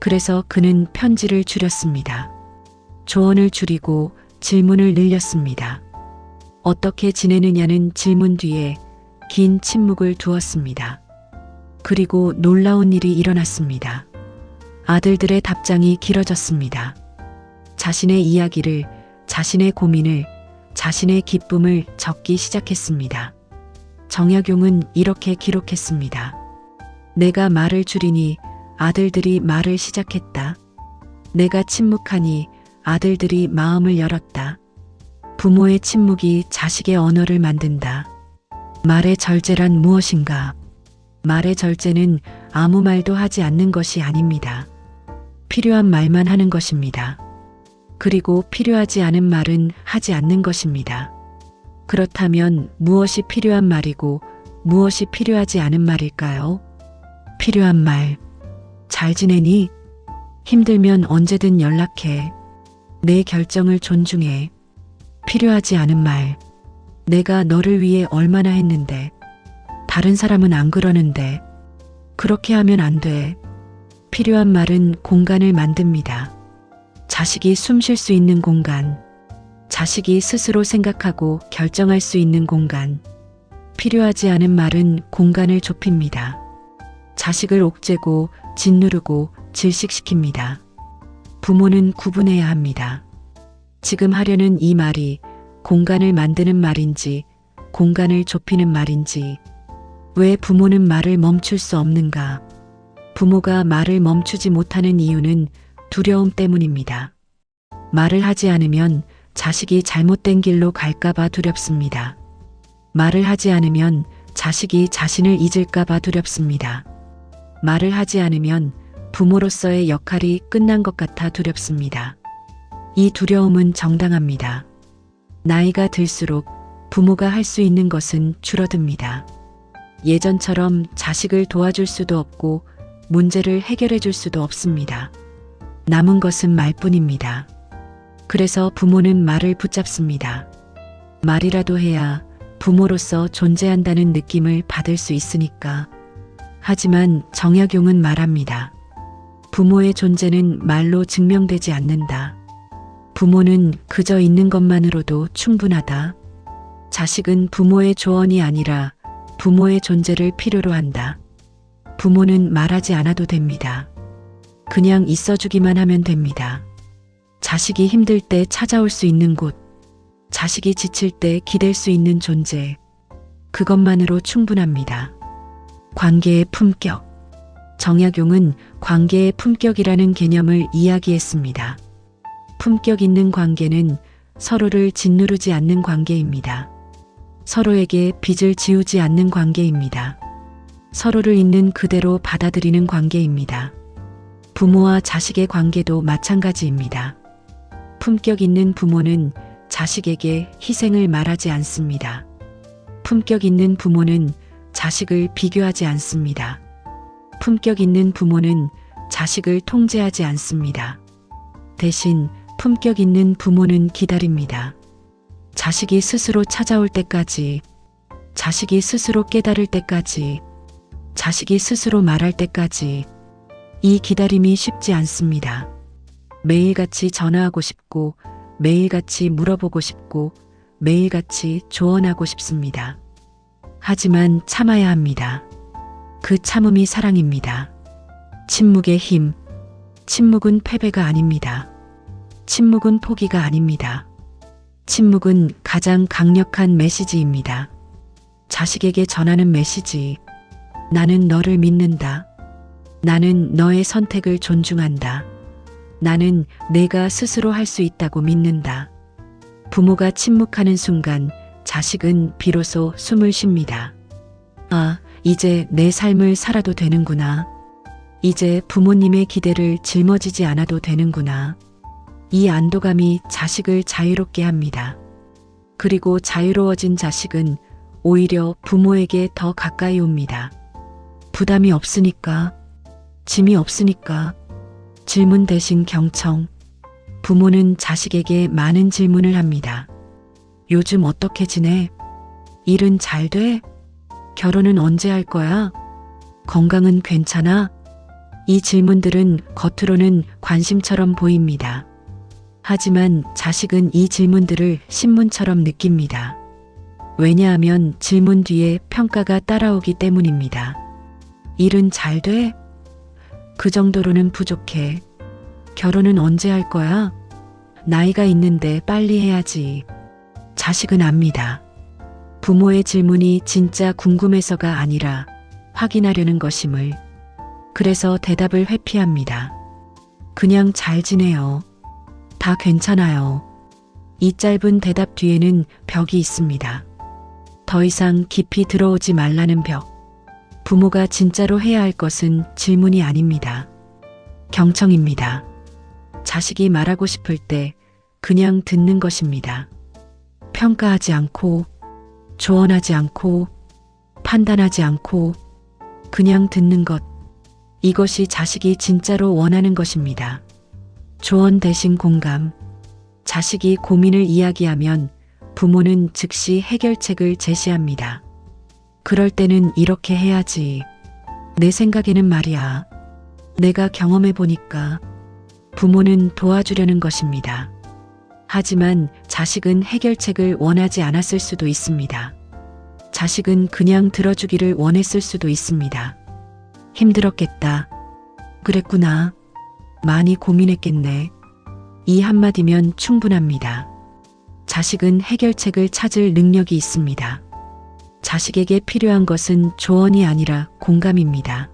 그래서 그는 편지를 줄였습니다. 조언을 줄이고 질문을 늘렸습니다. 어떻게 지내느냐는 질문 뒤에 긴 침묵을 두었습니다. 그리고 놀라운 일이 일어났습니다. 아들들의 답장이 길어졌습니다. 자신의 이야기를, 자신의 고민을, 자신의 기쁨을 적기 시작했습니다. 정약용은 이렇게 기록했습니다. 내가 말을 줄이니 아들들이 말을 시작했다. 내가 침묵하니 아들들이 마음을 열었다. 부모의 침묵이 자식의 언어를 만든다. 말의 절제란 무엇인가? 말의 절제는 아무 말도 하지 않는 것이 아닙니다. 필요한 말만 하는 것입니다. 그리고 필요하지 않은 말은 하지 않는 것입니다. 그렇다면 무엇이 필요한 말이고 무엇이 필요하지 않은 말일까요? 필요한 말. 잘 지내니? 힘들면 언제든 연락해. 내 결정을 존중해. 필요하지 않은 말. 내가 너를 위해 얼마나 했는데. 다른 사람은 안 그러는데. 그렇게 하면 안 돼. 필요한 말은 공간을 만듭니다. 자식이 숨 쉴 수 있는 공간. 자식이 스스로 생각하고 결정할 수 있는 공간. 필요하지 않은 말은 공간을 좁힙니다. 자식을 옥죄고 짓누르고 질식시킵니다. 부모는 구분해야 합니다. 지금 하려는 이 말이 공간을 만드는 말인지 공간을 좁히는 말인지. 왜 부모는 말을 멈출 수 없는가? 부모가 말을 멈추지 못하는 이유는 두려움 때문입니다. 말을 하지 않으면 자식이 잘못된 길로 갈까봐 두렵습니다. 말을 하지 않으면 자식이 자신을 잊을까봐 두렵습니다. 말을 하지 않으면 부모로서의 역할이 끝난 것 같아 두렵습니다. 이 두려움은 정당합니다. 나이가 들수록 부모가 할 수 있는 것은 줄어듭니다. 예전처럼 자식을 도와줄 수도 없고 문제를 해결해 줄 수도 없습니다. 남은 것은 말뿐입니다. 그래서 부모는 말을 붙잡습니다. 말이라도 해야 부모로서 존재한다는 느낌을 받을 수 있으니까. 하지만 정약용은 말합니다. 부모의 존재는 말로 증명되지 않는다. 부모는 그저 있는 것만으로도 충분하다. 자식은 부모의 조언이 아니라 부모의 존재를 필요로 한다. 부모는 말하지 않아도 됩니다. 그냥 있어주기만 하면 됩니다. 자식이 힘들 때 찾아올 수 있는 곳, 자식이 지칠 때 기댈 수 있는 존재, 그것만으로 충분합니다. 관계의 품격. 정약용은 관계의 품격이라는 개념을 이야기했습니다. 품격 있는 관계는 서로를 짓누르지 않는 관계입니다. 서로에게 빚을 지우지 않는 관계입니다. 서로를 있는 그대로 받아들이는 관계입니다. 부모와 자식의 관계도 마찬가지입니다. 품격 있는 부모는 자식에게 희생을 말하지 않습니다. 품격 있는 부모는 자식을 비교하지 않습니다. 품격 있는 부모는 자식을 통제하지 않습니다. 대신 품격 있는 부모는 기다립니다. 자식이 스스로 찾아올 때까지, 자식이 스스로 깨달을 때까지, 자식이 스스로 말할 때까지. 이 기다림이 쉽지 않습니다. 매일같이 전화하고 싶고, 매일같이 물어보고 싶고, 매일같이 조언하고 싶습니다. 하지만 참아야 합니다. 그 참음이 사랑입니다. 침묵의 힘. 침묵은 패배가 아닙니다. 침묵은 포기가 아닙니다. 침묵은 가장 강력한 메시지입니다. 자식에게 전하는 메시지. 나는 너를 믿는다. 나는 너의 선택을 존중한다. 나는 내가 스스로 할 수 있다고 믿는다. 부모가 침묵하는 순간 자식은 비로소 숨을 쉽니다. 아, 이제 내 삶을 살아도 되는구나. 이제 부모님의 기대를 짊어지지 않아도 되는구나. 이 안도감이 자식을 자유롭게 합니다. 그리고 자유로워진 자식은 오히려 부모에게 더 가까이 옵니다. 부담이 없으니까, 짐이 없으니까, 질문 대신 경청. 부모는 자식에게 많은 질문을 합니다. 요즘 어떻게 지내? 일은 잘 돼? 결혼은 언제 할 거야? 건강은 괜찮아? 이 질문들은 겉으로는 관심처럼 보입니다. 하지만 자식은 이 질문들을 신문처럼 느낍니다. 왜냐하면 질문 뒤에 평가가 따라오기 때문입니다. 일은 잘 돼? 그 정도로는 부족해. 결혼은 언제 할 거야? 나이가 있는데 빨리 해야지. 자식은 압니다. 부모의 질문이 진짜 궁금해서가 아니라 확인하려는 것임을. 그래서 대답을 회피합니다. 그냥 잘 지내요. 다 괜찮아요. 이 짧은 대답 뒤에는 벽이 있습니다. 더 이상 깊이 들어오지 말라는 벽. 부모가 진짜로 해야 할 것은 질문이 아닙니다. 경청입니다. 자식이 말하고 싶을 때 그냥 듣는 것입니다. 평가하지 않고, 조언하지 않고, 판단하지 않고, 그냥 듣는 것. 이것이 자식이 진짜로 원하는 것입니다. 조언 대신 공감. 자식이 고민을 이야기하면 부모는 즉시 해결책을 제시합니다. 그럴 때는 이렇게 해야지. 내 생각에는 말이야. 내가 경험해 보니까. 부모는 도와주려는 것입니다. 하지만 자식은 해결책을 원하지 않았을 수도 있습니다. 자식은 그냥 들어주기를 원했을 수도 있습니다. 힘들었겠다. 그랬구나. 많이 고민했겠네. 이 한마디면 충분합니다. 자식은 해결책을 찾을 능력이 있습니다. 자식에게 필요한 것은 조언이 아니라 공감입니다.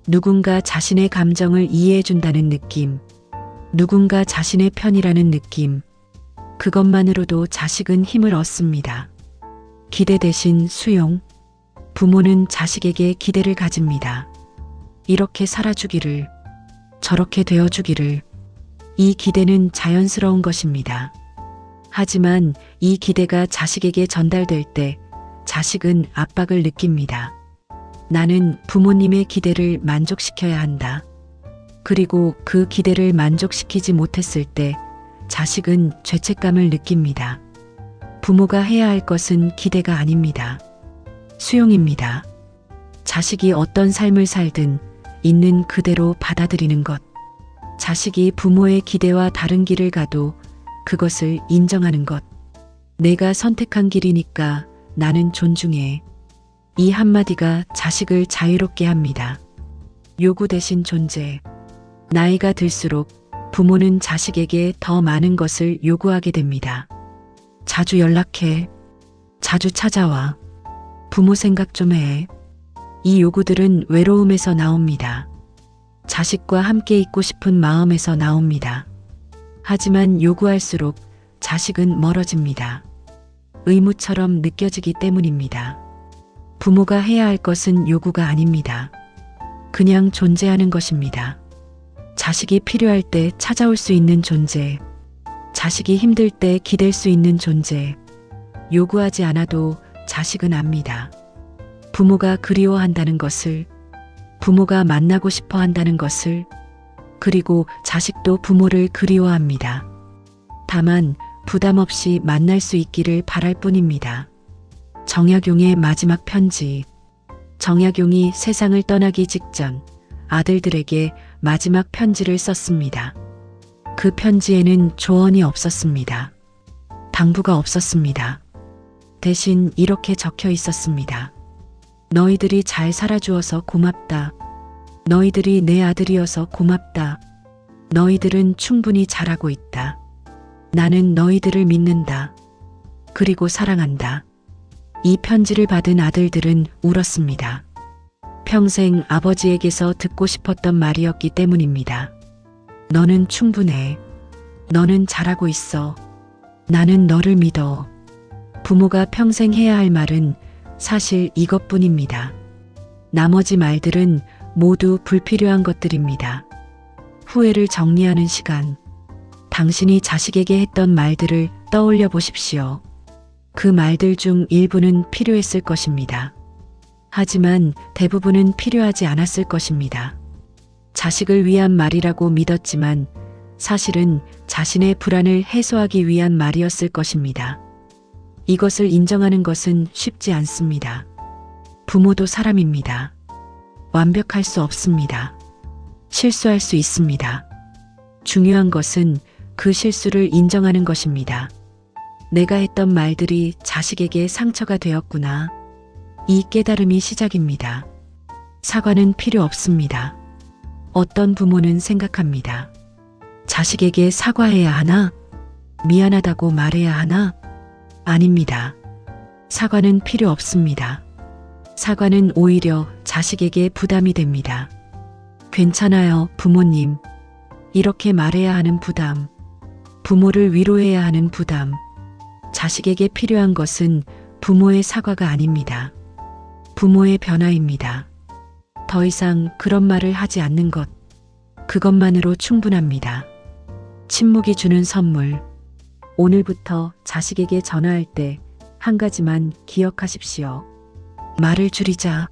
누군가 자신의 감정을 이해해준다는 느낌, 누군가 자신의 편이라는 느낌, 그것만으로도 자식은 힘을 얻습니다. 기대 대신 수용. 부모는 자식에게 기대를 가집니다. 이렇게 살아주기를, 저렇게 되어주기를. 이 기대는 자연스러운 것입니다. 하지만 이 기대가 자식에게 전달될 때 자식은 압박을 느낍니다. 나는 부모님의 기대를 만족시켜야 한다. 그리고 그 기대를 만족시키지 못했을 때 자식은 죄책감을 느낍니다. 부모가 해야 할 것은 기대가 아닙니다. 수용입니다. 자식이 어떤 삶을 살든 있는 그대로 받아들이는 것. 자식이 부모의 기대와 다른 길을 가도 그것을 인정하는 것. 내가 선택한 길이니까 나는 존중해. 이 한마디가 자식을 자유롭게 합니다. 요구 대신 존재. 나이가 들수록 부모는 자식에게 더 많은 것을 요구하게 됩니다. 자주 연락해. 자주 찾아와. 부모 생각 좀 해. 이 요구들은 외로움에서 나옵니다. 자식과 함께 있고 싶은 마음에서 나옵니다. 하지만 요구할수록 자식은 멀어집니다. 의무처럼 느껴지기 때문입니다. 부모가 해야 할 것은 요구가 아닙니다. 그냥 존재하는 것입니다. 자식이 필요할 때 찾아올 수 있는 존재, 자식이 힘들 때 기댈 수 있는 존재. 요구하지 않아도 자식은 압니다. 부모가 그리워한다는 것을, 부모가 만나고 싶어 한다는 것을, 그리고 자식도 부모를 그리워합니다. 다만 부담 없이 만날 수 있기를 바랄 뿐입니다. 정약용의 마지막 편지. 정약용이 세상을 떠나기 직전 아들들에게 마지막 편지를 썼습니다. 그 편지에는 조언이 없었습니다. 당부가 없었습니다. 대신 이렇게 적혀 있었습니다. 너희들이 잘 살아주어서 고맙다. 너희들이 내 아들이어서 고맙다. 너희들은 충분히 잘하고 있다. 나는 너희들을 믿는다. 그리고 사랑한다. 이 편지를 받은 아들들은 울었습니다. 평생 아버지에게서 듣고 싶었던 말이었기 때문입니다. 너는 충분해. 너는 잘하고 있어. 나는 너를 믿어. 부모가 평생 해야 할 말은 사실 이것뿐입니다. 나머지 말들은 모두 불필요한 것들입니다. 후회를 정리하는 시간, 당신이 자식에게 했던 말들을 떠올려 보십시오. 그 말들 중 일부는 필요했을 것입니다. 하지만 대부분은 필요하지 않았을 것입니다. 자식을 위한 말이라고 믿었지만 사실은 자신의 불안을 해소하기 위한 말이었을 것입니다. 이것을 인정하는 것은 쉽지 않습니다. 부모도 사람입니다. 완벽할 수 없습니다. 실수할 수 있습니다. 중요한 것은 그 실수를 인정하는 것입니다. 내가 했던 말들이 자식에게 상처가 되었구나. 이 깨달음이 시작입니다. 사과는 필요 없습니다. 어떤 부모는 생각합니다. 자식에게 사과해야 하나? 미안하다고 말해야 하나? 아닙니다. 사과는 필요 없습니다. 사과는 오히려 자식에게 부담이 됩니다. 괜찮아요, 부모님. 이렇게 말해야 하는 부담, 부모를 위로해야 하는 부담. 자식에게 필요한 것은 부모의 사과가 아닙니다. 부모의 변화입니다. 더 이상 그런 말을 하지 않는 것, 그것만으로 충분합니다. 침묵이 주는 선물. 오늘부터 자식에게 전화할 때 한 가지만 기억하십시오. 말을 줄이자.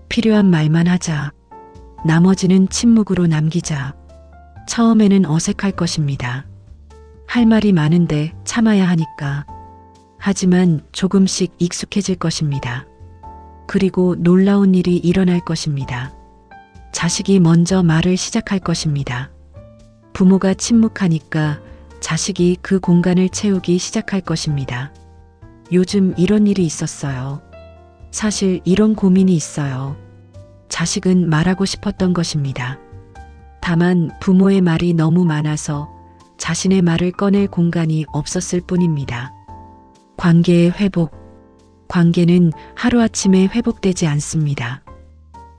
필요한 말만 하자. 나머지는 침묵으로 남기자. 처음에는 어색할 것입니다. 할 말이 많은데 참아야 하니까. 하지만 조금씩 익숙해질 것입니다. 그리고 놀라운 일이 일어날 것입니다. 자식이 먼저 말을 시작할 것입니다. 부모가 침묵하니까 자식이 그 공간을 채우기 시작할 것입니다. 요즘 이런 일이 있었어요. 사실 이런 고민이 있어요. 자식은 말하고 싶었던 것입니다. 다만 부모의 말이 너무 많아서 자신의 말을 꺼낼 공간이 없었을 뿐입니다. 관계의 회복. 관계는 하루아침에 회복되지 않습니다.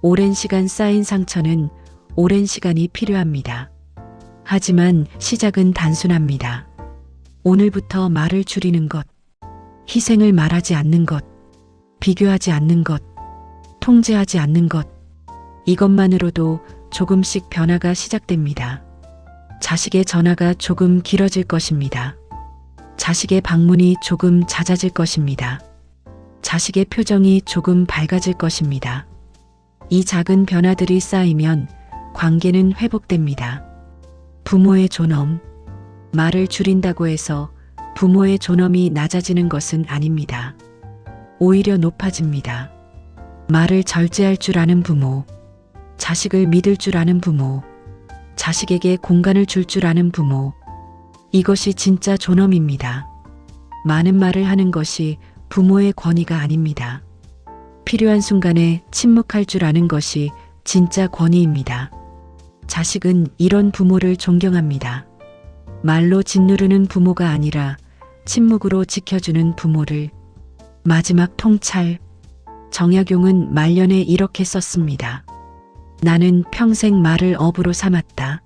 오랜 시간 쌓인 상처는 오랜 시간이 필요합니다. 하지만 시작은 단순합니다. 오늘부터 말을 줄이는 것, 희생을 말하지 않는 것, 비교하지 않는 것, 통제하지 않는 것, 이것만으로도 조금씩 변화가 시작됩니다. 자식의 전화가 조금 길어질 것입니다. 자식의 방문이 조금 잦아질 것입니다. 자식의 표정이 조금 밝아질 것입니다. 이 작은 변화들이 쌓이면 관계는 회복됩니다. 부모의 존엄. 말을 줄인다고 해서 부모의 존엄이 낮아지는 것은 아닙니다. 오히려 높아집니다. 말을 절제할 줄 아는 부모, 자식을 믿을 줄 아는 부모, 자식에게 공간을 줄 줄 아는 부모. 이것이 진짜 존엄입니다. 많은 말을 하는 것이 부모의 권위가 아닙니다. 필요한 순간에 침묵할 줄 아는 것이 진짜 권위입니다. 자식은 이런 부모를 존경합니다. 말로 짓누르는 부모가 아니라 침묵으로 지켜주는 부모를. 마지막 통찰. 정약용은 말년에 이렇게 썼습니다. 나는 평생 말을 업으로 삼았다.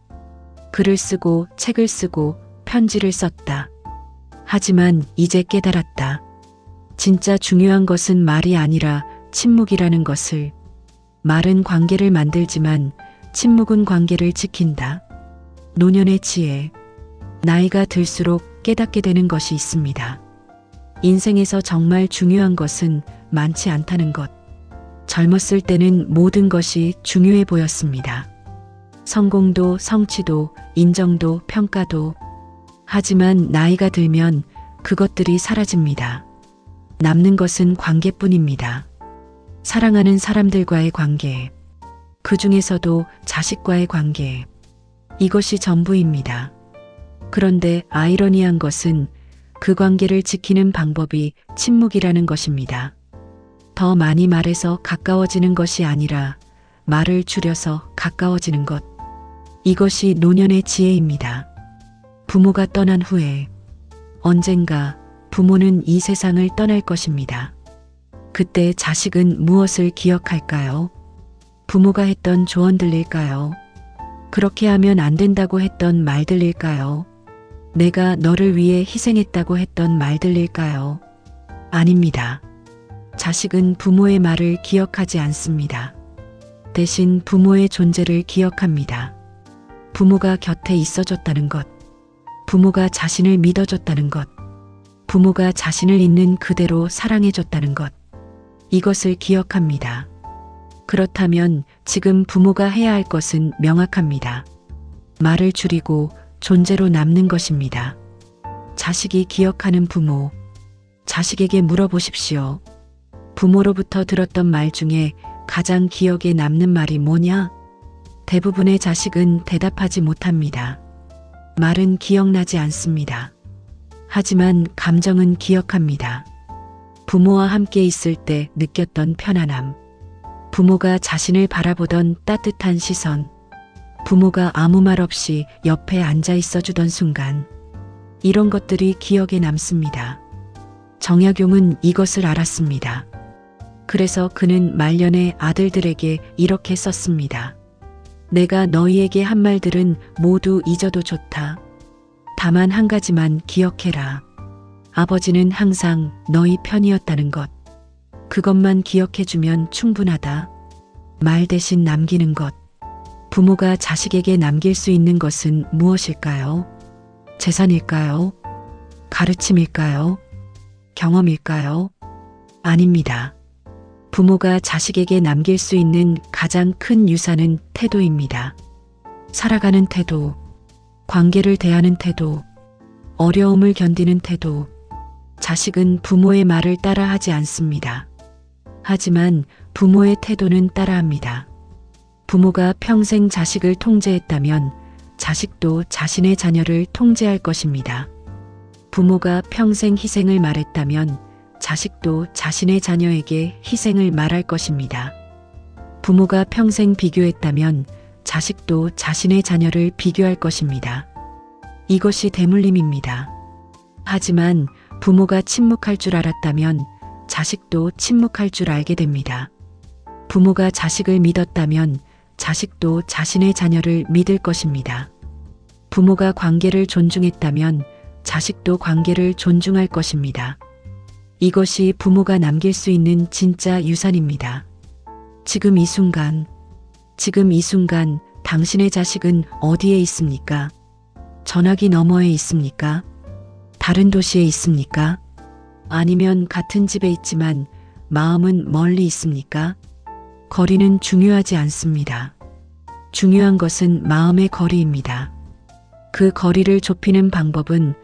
글을 쓰고 책을 쓰고 편지를 썼다. 하지만 이제 깨달았다. 진짜 중요한 것은 말이 아니라 침묵이라는 것을. 말은 관계를 만들지만 침묵은 관계를 지킨다. 노년의 지혜. 나이가 들수록 깨닫게 되는 것이 있습니다. 인생에서 정말 중요한 것은 많지 않다는 것. 젊었을 때는 모든 것이 중요해 보였습니다. 성공도, 성취도, 인정도, 평가도. 하지만 나이가 들면 그것들이 사라집니다. 남는 것은 관계뿐입니다. 사랑하는 사람들과의 관계. 그 중에서도 자식과의 관계. 이것이 전부입니다. 그런데 아이러니한 것은 그 관계를 지키는 방법이 침묵이라는 것입니다. 더 많이 말해서 가까워지는 것이 아니라 말을 줄여서 가까워지는 것. 이것이 노년의 지혜입니다. 부모가 떠난 후에 언젠가 부모는 이 세상을 떠날 것입니다. 그때 자식은 무엇을 기억할까요? 부모가 했던 조언들일까요? 그렇게 하면 안 된다고 했던 말들일까요? 내가 너를 위해 희생했다고 했던 말들일까요? 아닙니다. 자식은 부모의 말을 기억하지 않습니다. 대신 부모의 존재를 기억합니다. 부모가 곁에 있어줬다는 것, 부모가 자신을 믿어줬다는 것, 부모가 자신을 있는 그대로 사랑해줬다는 것, 이것을 기억합니다. 그렇다면 지금 부모가 해야 할 것은 명확합니다. 말을 줄이고 존재로 남는 것입니다. 자식이 기억하는 부모, 자식에게 물어보십시오. 부모로부터 들었던 말 중에 가장 기억에 남는 말이 뭐냐? 대부분의 자식은 대답하지 못합니다. 말은 기억나지 않습니다. 하지만 감정은 기억합니다. 부모와 함께 있을 때 느꼈던 편안함, 부모가 자신을 바라보던 따뜻한 시선, 부모가 아무 말 없이 옆에 앉아 있어 주던 순간, 이런 것들이 기억에 남습니다. 정약용은 이것을 알았습니다. 그래서 그는 말년에 아들들에게 이렇게 썼습니다. 내가 너희에게 한 말들은 모두 잊어도 좋다. 다만 한 가지만 기억해라. 아버지는 항상 너희 편이었다는 것. 그것만 기억해주면 충분하다. 말 대신 남기는 것. 부모가 자식에게 남길 수 있는 것은 무엇일까요? 재산일까요? 가르침일까요? 경험일까요? 아닙니다. 부모가 자식에게 남길 수 있는 가장 큰 유산은 태도입니다. 살아가는 태도, 관계를 대하는 태도, 어려움을 견디는 태도. 자식은 부모의 말을 따라하지 않습니다. 하지만 부모의 태도는 따라합니다. 부모가 평생 자식을 통제했다면 자식도 자신의 자녀를 통제할 것입니다. 부모가 평생 희생을 말했다면 자식도 자신의 자녀에게 희생을 말할 것입니다. 부모가 평생 비교했다면 자식도 자신의 자녀를 비교할 것입니다. 이것이 대물림입니다. 하지만 부모가 침묵할 줄 알았다면 자식도 침묵할 줄 알게 됩니다. 부모가 자식을 믿었다면 자식도 자신의 자녀를 믿을 것입니다. 부모가 관계를 존중했다면 자식도 관계를 존중할 것입니다. 이것이 부모가 남길 수 있는 진짜 유산입니다. 지금 이 순간 당신의 자식은 어디에 있습니까? 전화기 너머에 있습니까? 다른 도시에 있습니까? 아니면 같은 집에 있지만 마음은 멀리 있습니까? 거리는 중요하지 않습니다. 중요한 것은 마음의 거리입니다. 그 거리를 좁히는 방법은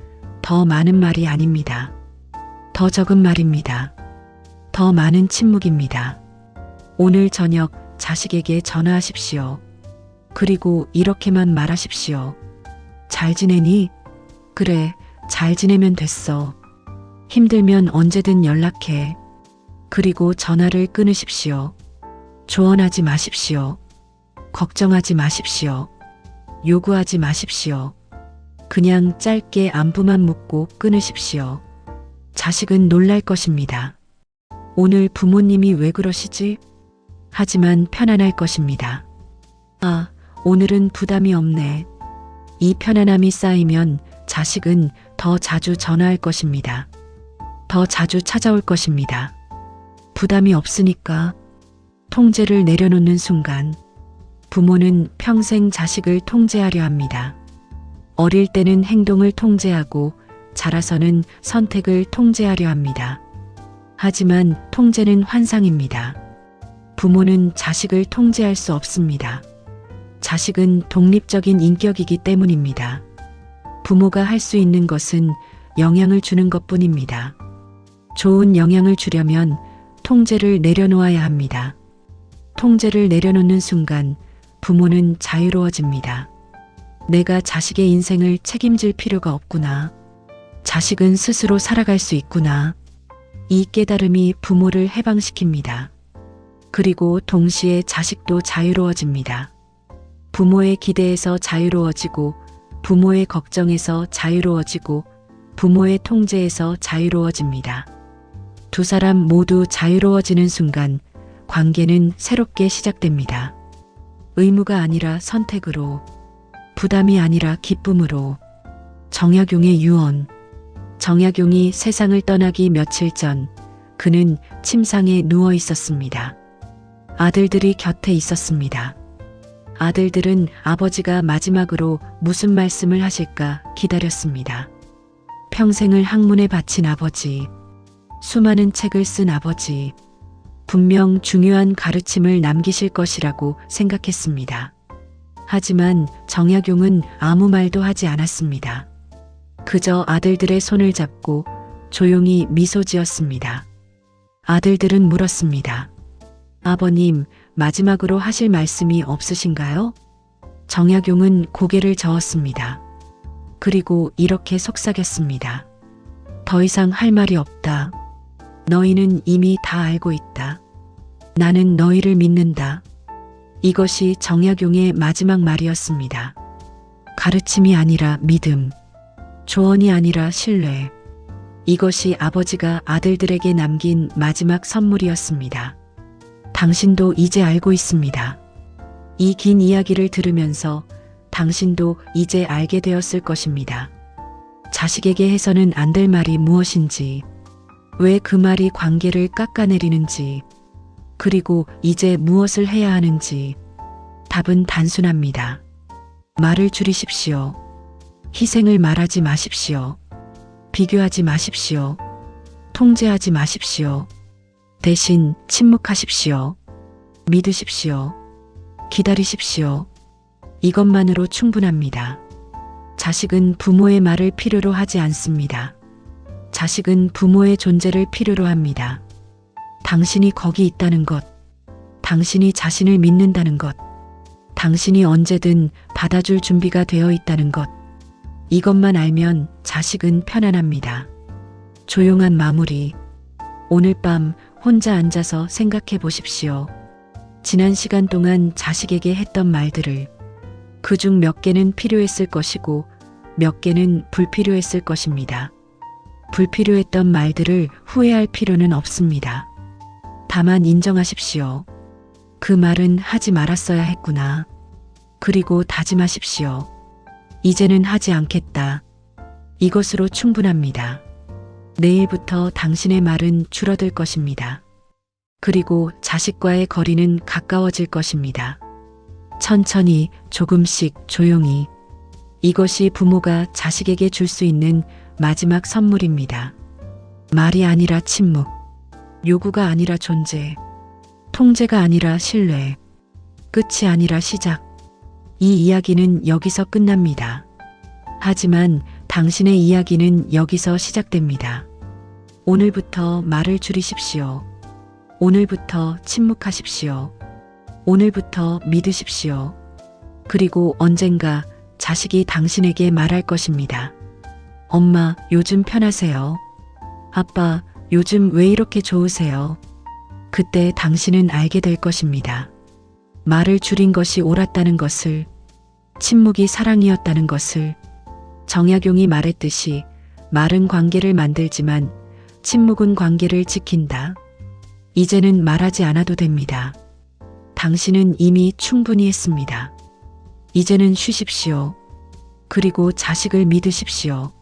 더 많은 말이 아닙니다. 더 적은 말입니다. 더 많은 침묵입니다. 오늘 저녁 자식에게 전화하십시오. 그리고 이렇게만 말하십시오. 잘 지내니? 그래, 잘 지내면 됐어. 힘들면 언제든 연락해. 그리고 전화를 끊으십시오. 조언하지 마십시오. 걱정하지 마십시오. 요구하지 마십시오. 그냥 짧게 안부만 묻고 끊으십시오. 자식은 놀랄 것입니다. 오늘 부모님이 왜 그러시지? 하지만 편안할 것입니다. 아, 오늘은 부담이 없네. 이 편안함이 쌓이면 자식은 더 자주 전화할 것입니다. 더 자주 찾아올 것입니다. 부담이 없으니까. 통제를 내려놓는 순간 부모는 평생 자식을 통제하려 합니다. 어릴 때는 행동을 통제하고 자라서는 선택을 통제하려 합니다. 하지만 통제는 환상입니다. 부모는 자식을 통제할 수 없습니다. 자식은 독립적인 인격이기 때문입니다. 부모가 할 수 있는 것은 영향을 주는 것뿐입니다. 좋은 영향을 주려면 통제를 내려놓아야 합니다. 통제를 내려놓는 순간 부모는 자유로워집니다. 내가 자식의 인생을 책임질 필요가 없구나. 자식은 스스로 살아갈 수 있구나. 이 깨달음이 부모를 해방시킵니다. 그리고 동시에 자식도 자유로워집니다. 부모의 기대에서 자유로워지고, 부모의 걱정에서 자유로워지고, 부모의 통제에서 자유로워집니다. 두 사람 모두 자유로워지는 순간 관계는 새롭게 시작됩니다. 의무가 아니라 선택으로, 부담이 아니라 기쁨으로. 정약용의 유언. 정약용이 세상을 떠나기 며칠 전 그는 침상에 누워 있었습니다. 아들들이 곁에 있었습니다. 아들들은 아버지가 마지막으로 무슨 말씀을 하실까 기다렸습니다. 평생을 학문에 바친 아버지, 수많은 책을 쓴 아버지, 분명 중요한 가르침을 남기실 것이라고 생각했습니다. 하지만 정약용은 아무 말도 하지 않았습니다. 그저 아들들의 손을 잡고 조용히 미소 지었습니다. 아들들은 물었습니다. 아버님, 마지막으로 하실 말씀이 없으신가요? 정약용은 고개를 저었습니다. 그리고 이렇게 속삭였습니다. 더 이상 할 말이 없다. 너희는 이미 다 알고 있다. 나는 너희를 믿는다. 이것이 정약용의 마지막 말이었습니다. 가르침이 아니라 믿음, 조언이 아니라 신뢰. 이것이 아버지가 아들들에게 남긴 마지막 선물이었습니다. 당신도 이제 알고 있습니다. 이 긴 이야기를 들으면서 당신도 이제 알게 되었을 것입니다. 자식에게 해서는 안 될 말이 무엇인지, 왜 그 말이 관계를 깎아내리는지, 그리고 이제 무엇을 해야 하는지. 답은 단순합니다. 말을 줄이십시오. 희생을 말하지 마십시오. 비교하지 마십시오. 통제하지 마십시오. 대신 침묵하십시오. 믿으십시오. 기다리십시오. 이것만으로 충분합니다. 자식은 부모의 말을 필요로 하지 않습니다. 자식은 부모의 존재를 필요로 합니다. 당신이 거기 있다는 것, 당신이 자신을 믿는다는 것, 당신이 언제든 받아줄 준비가 되어 있다는 것, 이것만 알면 자식은 편안합니다. 조용한 마무리. 오늘 밤 혼자 앉아서 생각해 보십시오. 지난 시간 동안 자식에게 했던 말들을. 그중 몇 개는 필요했을 것이고 몇 개는 불필요했을 것입니다. 불필요했던 말들을 후회할 필요는 없습니다. 다만 인정하십시오. 그 말은 하지 말았어야 했구나. 그리고 다짐하십시오. 이제는 하지 않겠다. 이것으로 충분합니다. 내일부터 당신의 말은 줄어들 것입니다. 그리고 자식과의 거리는 가까워질 것입니다. 천천히, 조금씩, 조용히. 이것이 부모가 자식에게 줄 수 있는 마지막 선물입니다. 말이 아니라 침묵, 요구가 아니라 존재, 통제가 아니라 신뢰, 끝이 아니라 시작. 이 이야기는 여기서 끝납니다. 하지만 당신의 이야기는 여기서 시작됩니다. 오늘부터 말을 줄이십시오. 오늘부터 침묵하십시오. 오늘부터 믿으십시오. 그리고 언젠가 자식이 당신에게 말할 것입니다. 엄마, 요즘 편하세요? 아빠, 요즘 왜 이렇게 좋으세요? 그때 당신은 알게 될 것입니다. 말을 줄인 것이 옳았다는 것을, 침묵이 사랑이었다는 것을. 정약용이 말했듯이 말은 관계를 만들지만 침묵은 관계를 지킨다. 이제는 말하지 않아도 됩니다. 당신은 이미 충분히 했습니다. 이제는 쉬십시오. 그리고 자식을 믿으십시오.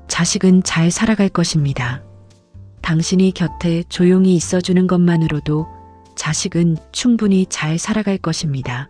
자식은 잘 살아갈 것입니다. 당신이 곁에 조용히 있어주는 것만으로도 자식은 충분히 잘 살아갈 것입니다.